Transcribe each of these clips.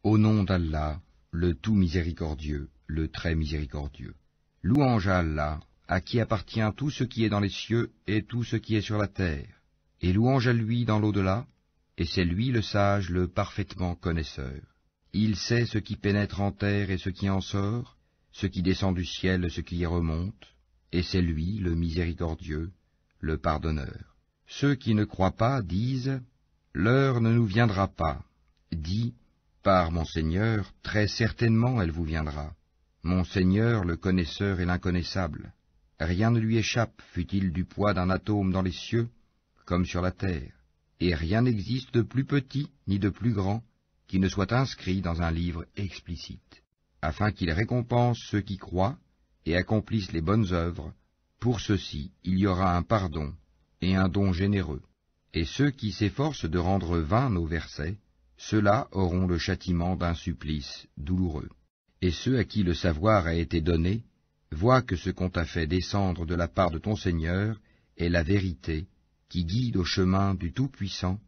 Au nom d'Allah, le tout miséricordieux, le très miséricordieux. Louange à Allah, à qui appartient tout ce qui est dans les cieux et tout ce qui est sur la terre. Et louange à lui dans l'au-delà, et c'est lui le sage, le parfaitement connaisseur. Il sait ce qui pénètre en terre et ce qui en sort, ce qui descend du ciel et ce qui y remonte, et c'est lui le miséricordieux, le pardonneur. Ceux qui ne croient pas disent « L'heure ne nous viendra pas ». Dis « Par mon Seigneur, très certainement elle vous viendra. Mon Seigneur, le connaisseur et l'inconnaissable. Rien ne lui échappe, fût-il du poids d'un atome dans les cieux, comme sur la terre. Et rien n'existe de plus petit ni de plus grand qui ne soit inscrit dans un livre explicite, afin qu'il récompense ceux qui croient et accomplissent les bonnes œuvres. Pour ceux-ci, il y aura un pardon et un don généreux. Et ceux qui s'efforcent de rendre vains nos versets, ceux-là auront le châtiment d'un supplice douloureux. Et ceux à qui le savoir a été donné, voient que ce qu'on t'a fait descendre de la part de ton Seigneur est la vérité, qui guide au chemin du Tout-Puissant,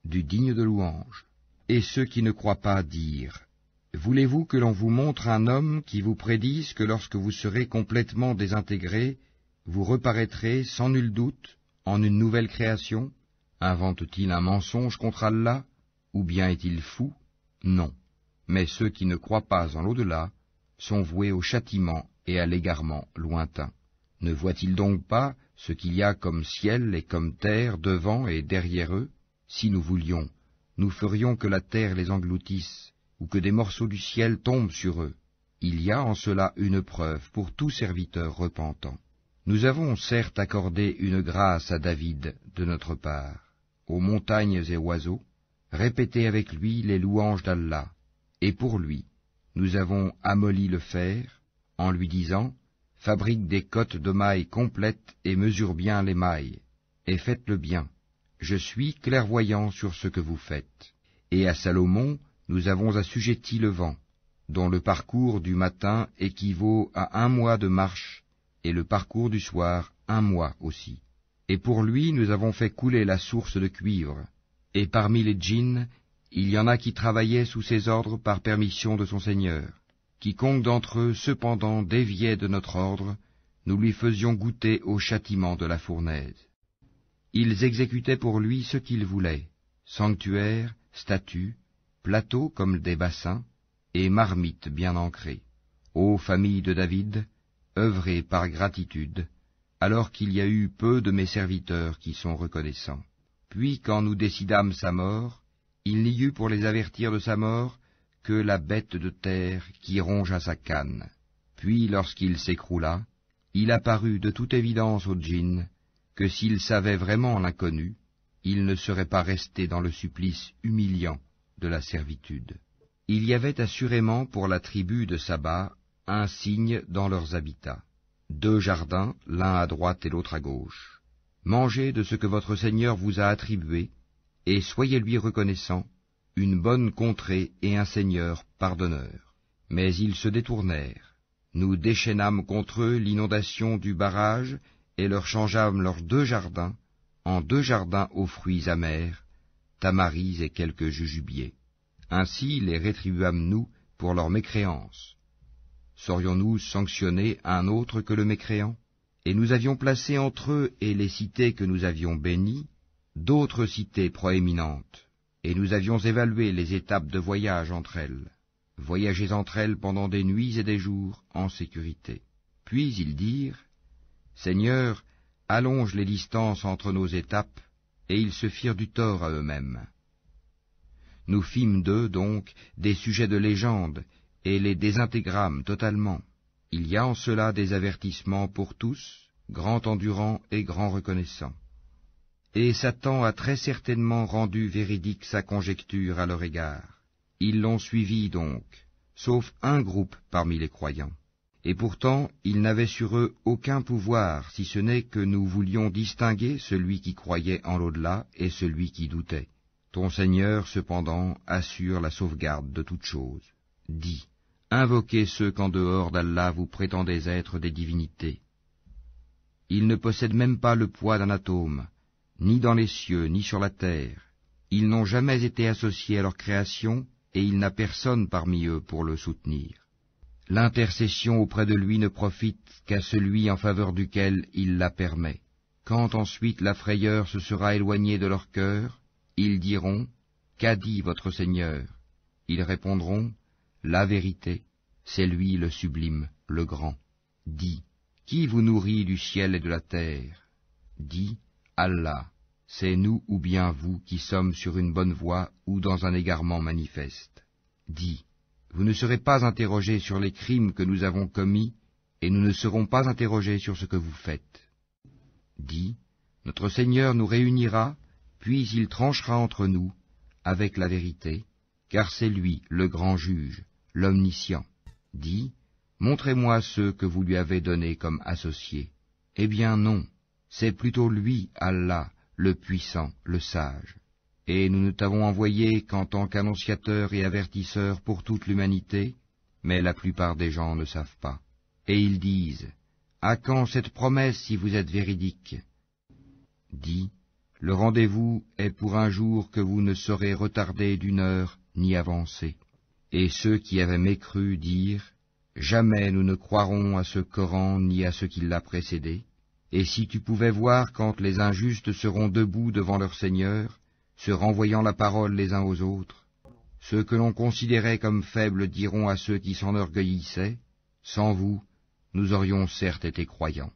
du digne de louange. Et ceux qui ne croient pas dirent, « Voulez-vous que l'on vous montre un homme qui vous prédise que lorsque vous serez complètement désintégrés, vous reparaîtrez sans nul doute en une nouvelle création? Invente-t-il un mensonge contre Allah, ou bien est-il fou? Non. Mais ceux qui ne croient pas en l'au-delà sont voués au châtiment et à l'égarement lointain. Ne voient-ils donc pas ce qu'il y a comme ciel et comme terre devant et derrière eux? Si nous voulions, nous ferions que la terre les engloutisse, ou que des morceaux du ciel tombent sur eux. Il y a en cela une preuve pour tout serviteur repentant. Nous avons certes accordé une grâce à David de notre part, aux montagnes et oiseaux, répétez avec lui les louanges d'Allah, et pour lui, nous avons amolli le fer, en lui disant, fabrique des cottes de mailles complètes et mesure bien les mailles, et faites-le bien. Je suis clairvoyant sur ce que vous faites. Et à Salomon, nous avons assujetti le vent, dont le parcours du matin équivaut à 1 mois de marche, et le parcours du soir 1 mois aussi. Et pour lui, nous avons fait couler la source de cuivre. Et parmi les djinns, il y en a qui travaillaient sous ses ordres par permission de son Seigneur. Quiconque d'entre eux, cependant, déviait de notre ordre, nous lui faisions goûter au châtiment de la fournaise. Ils exécutaient pour lui ce qu'ils voulaient, sanctuaires, statues, plateaux comme des bassins, et marmites bien ancrées. Ô famille de David, œuvrez par gratitude, alors qu'il y a eu peu de mes serviteurs qui sont reconnaissants. Puis quand nous décidâmes sa mort, il n'y eut pour les avertir de sa mort que la bête de terre qui rongea sa canne. Puis lorsqu'il s'écroula, il apparut de toute évidence aux djinns que s'ils savaient vraiment l'inconnu, ils ne seraient pas restés dans le supplice humiliant de la servitude. Il y avait assurément pour la tribu de Saba un signe dans leurs habitats, 2 jardins, l'un à droite et l'autre à gauche. Mangez de ce que votre Seigneur vous a attribué, et soyez-lui reconnaissants, une bonne contrée et un Seigneur pardonneur. Mais ils se détournèrent. Nous déchaînâmes contre eux l'inondation du barrage, et leur changeâmes leurs 2 jardins, en 2 jardins aux fruits amers, tamaris et quelques jujubiers. Ainsi les rétribuâmes-nous pour leur mécréance. Saurions-nous sanctionner un autre que le mécréant? Et nous avions placé entre eux et les cités que nous avions bénies, d'autres cités proéminentes, et nous avions évalué les étapes de voyage entre elles. Voyagez entre elles pendant des nuits et des jours en sécurité. Puis ils dirent, Seigneur, allonge les distances entre nos étapes, et ils se firent du tort à eux-mêmes. Nous fîmes d'eux, donc, des sujets de légende, et les désintégrâmes totalement. Il y a en cela des avertissements pour tous, grand endurants et grand reconnaissants. Et Satan a très certainement rendu véridique sa conjecture à leur égard. Ils l'ont suivi donc, sauf un groupe parmi les croyants. Et pourtant, ils n'avaient sur eux aucun pouvoir, si ce n'est que nous voulions distinguer celui qui croyait en l'au-delà et celui qui doutait. Ton Seigneur, cependant, assure la sauvegarde de toutes choses. Dis, invoquez ceux qu'en dehors d'Allah vous prétendez être des divinités. Ils ne possèdent même pas le poids d'un atome, ni dans les cieux, ni sur la terre. Ils n'ont jamais été associés à leur création, et il n'a personne parmi eux pour le soutenir. L'intercession auprès de lui ne profite qu'à celui en faveur duquel il la permet. Quand ensuite la frayeur se sera éloignée de leur cœur, ils diront, « Qu'a dit votre Seigneur ?» Ils répondront, « La vérité, c'est lui le sublime, le grand. » Dis, « Qui vous nourrit du ciel et de la terre ?» Dis, « Allah, c'est nous ou bien vous qui sommes sur une bonne voie ou dans un égarement manifeste. » Dis, « Vous ne serez pas interrogés sur les crimes que nous avons commis, et nous ne serons pas interrogés sur ce que vous faites. » Dis, « Notre Seigneur nous réunira, puis il tranchera entre nous, avec la vérité, car c'est lui le grand juge, l'omniscient. » Dis, « Montrez-moi ceux que vous lui avez donnés comme associés. » Eh bien non, c'est plutôt lui, Allah, le puissant, le sage. Et nous ne t'avons envoyé qu'en tant qu'annonciateur et avertisseur pour toute l'humanité, mais la plupart des gens ne savent pas. Et ils disent, « À quand cette promesse si vous êtes véridique ?» Dis, « Le rendez-vous est pour un jour que vous ne saurez retarder d'une heure ni avancer. » Et ceux qui avaient mécru dirent, « Jamais nous ne croirons à ce Coran ni à ce qui l'a précédé. Et si tu pouvais voir quand les injustes seront debout devant leur Seigneur, se renvoyant la parole les uns aux autres, ceux que l'on considérait comme faibles diront à ceux qui s'enorgueillissaient, « Sans vous, nous aurions certes été croyants. »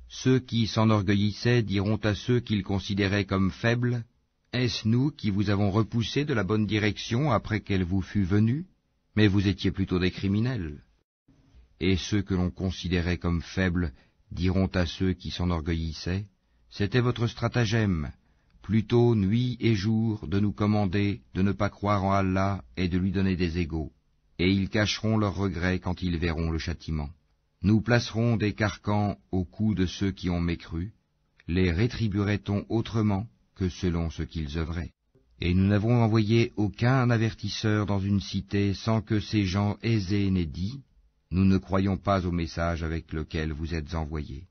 Ceux qui s'enorgueillissaient diront à ceux qu'ils considéraient comme faibles, « Est-ce nous qui vous avons repoussé de la bonne direction après qu'elle vous fût venue? Mais vous étiez plutôt des criminels. » Et ceux que l'on considérait comme faibles diront à ceux qui s'enorgueillissaient, « C'était votre stratagème, plutôt nuit et jour de nous commander de ne pas croire en Allah et de lui donner des égaux. » Et ils cacheront leurs regrets quand ils verront le châtiment. Nous placerons des carcans au cou de ceux qui ont mécru, les rétribuerait-on autrement que selon ce qu'ils œuvraient? Et nous n'avons envoyé aucun avertisseur dans une cité sans que ces gens aisés n'aient dit, « Nous ne croyons pas au message avec lequel vous êtes envoyés. »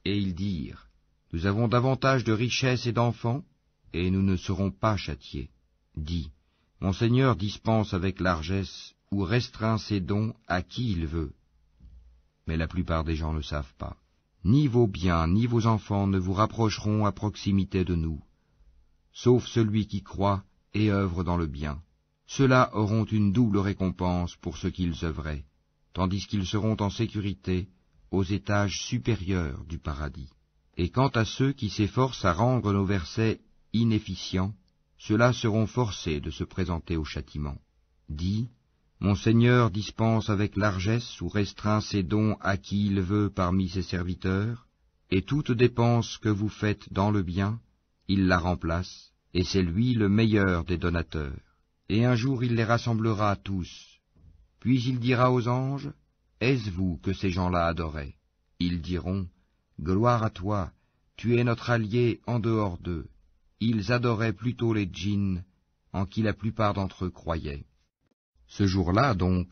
Et ils dirent, « Nous avons davantage de richesses et d'enfants, et nous ne serons pas châtiés. » Dis, « Mon Seigneur dispense avec largesse ou restreint ses dons à qui il veut. » Mais la plupart des gens ne savent pas. Ni vos biens, ni vos enfants ne vous rapprocheront à proximité de nous, sauf celui qui croit et œuvre dans le bien. Ceux-là auront une double récompense pour ce qu'ils œuvraient, tandis qu'ils seront en sécurité aux étages supérieurs du paradis. Et quant à ceux qui s'efforcent à rendre nos versets inefficients, ceux-là seront forcés de se présenter au châtiment. Dis, mon Seigneur dispense avec largesse ou restreint ses dons à qui il veut parmi ses serviteurs, et toute dépense que vous faites dans le bien, il la remplace, et c'est lui le meilleur des donateurs. Et un jour il les rassemblera tous. Puis il dira aux anges, « Est-ce vous que ces gens-là adoraient ?» Ils diront, « Gloire à toi, tu es notre allié en dehors d'eux. » Ils adoraient plutôt les djinns, en qui la plupart d'entre eux croyaient. Ce jour-là, donc,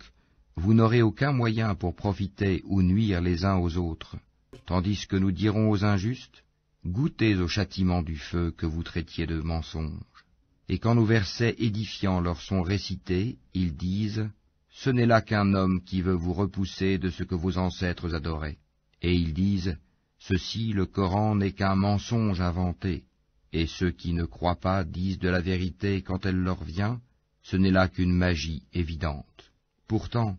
vous n'aurez aucun moyen pour profiter ou nuire les uns aux autres, tandis que nous dirons aux injustes, « Goûtez au châtiment du feu que vous traitiez de mensonge. » Et quand nos versets édifiants leur sont récités, ils disent, « Ce n'est là qu'un homme qui veut vous repousser de ce que vos ancêtres adoraient. » Et ils disent, « Ceci, le Coran, n'est qu'un mensonge inventé. » Et ceux qui ne croient pas disent de la vérité quand elle leur vient, ce n'est là qu'une magie évidente. Pourtant,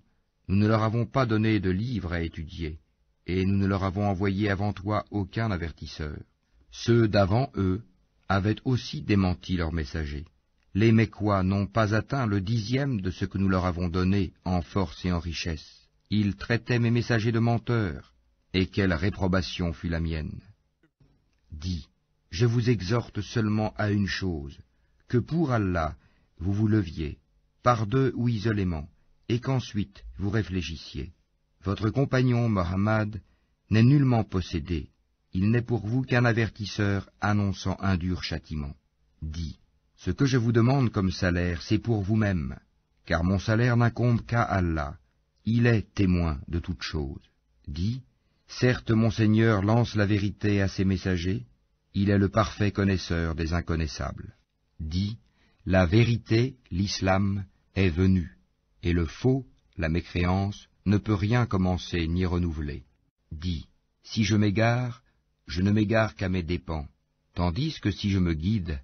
nous ne leur avons pas donné de livre à étudier, et nous ne leur avons envoyé avant toi aucun avertisseur. Ceux d'avant eux avaient aussi démenti leurs messagers. Les Mécois n'ont pas atteint le 10e de ce que nous leur avons donné en force et en richesse. Ils traitaient mes messagers de menteurs, et quelle réprobation fut la mienne. Dis, je vous exhorte seulement à une chose, que pour Allah, vous vous leviez, par deux ou isolément, et qu'ensuite vous réfléchissiez. Votre compagnon Mohammed n'est nullement possédé, il n'est pour vous qu'un avertisseur annonçant un dur châtiment. Dis, ce que je vous demande comme salaire, c'est pour vous-même, car mon salaire n'incombe qu'à Allah, il est témoin de toutes choses. Dis, certes mon Seigneur lance la vérité à ses messagers, il est le parfait connaisseur des inconnaissables. Dis, La vérité, l'islam, est venue, et le faux, la mécréance, ne peut rien commencer ni renouveler. Dis, si je m'égare, je ne m'égare qu'à mes dépens, tandis que si je me guide,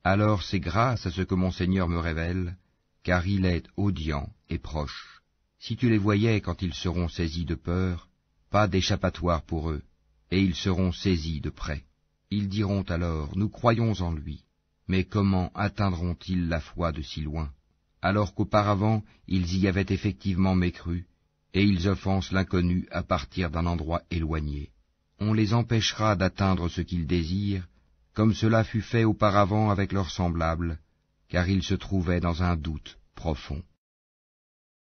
alors c'est grâce à ce que mon Seigneur me révèle, car il est audient et proche. Si tu les voyais quand ils seront saisis de peur, pas d'échappatoire pour eux, et ils seront saisis de près. Ils diront alors, nous croyons en lui, mais comment atteindront-ils la foi de si loin, alors qu'auparavant ils y avaient effectivement mécru, et ils offensent l'inconnu à partir d'un endroit éloigné. On les empêchera d'atteindre ce qu'ils désirent, comme cela fut fait auparavant avec leurs semblables, car ils se trouvaient dans un doute profond.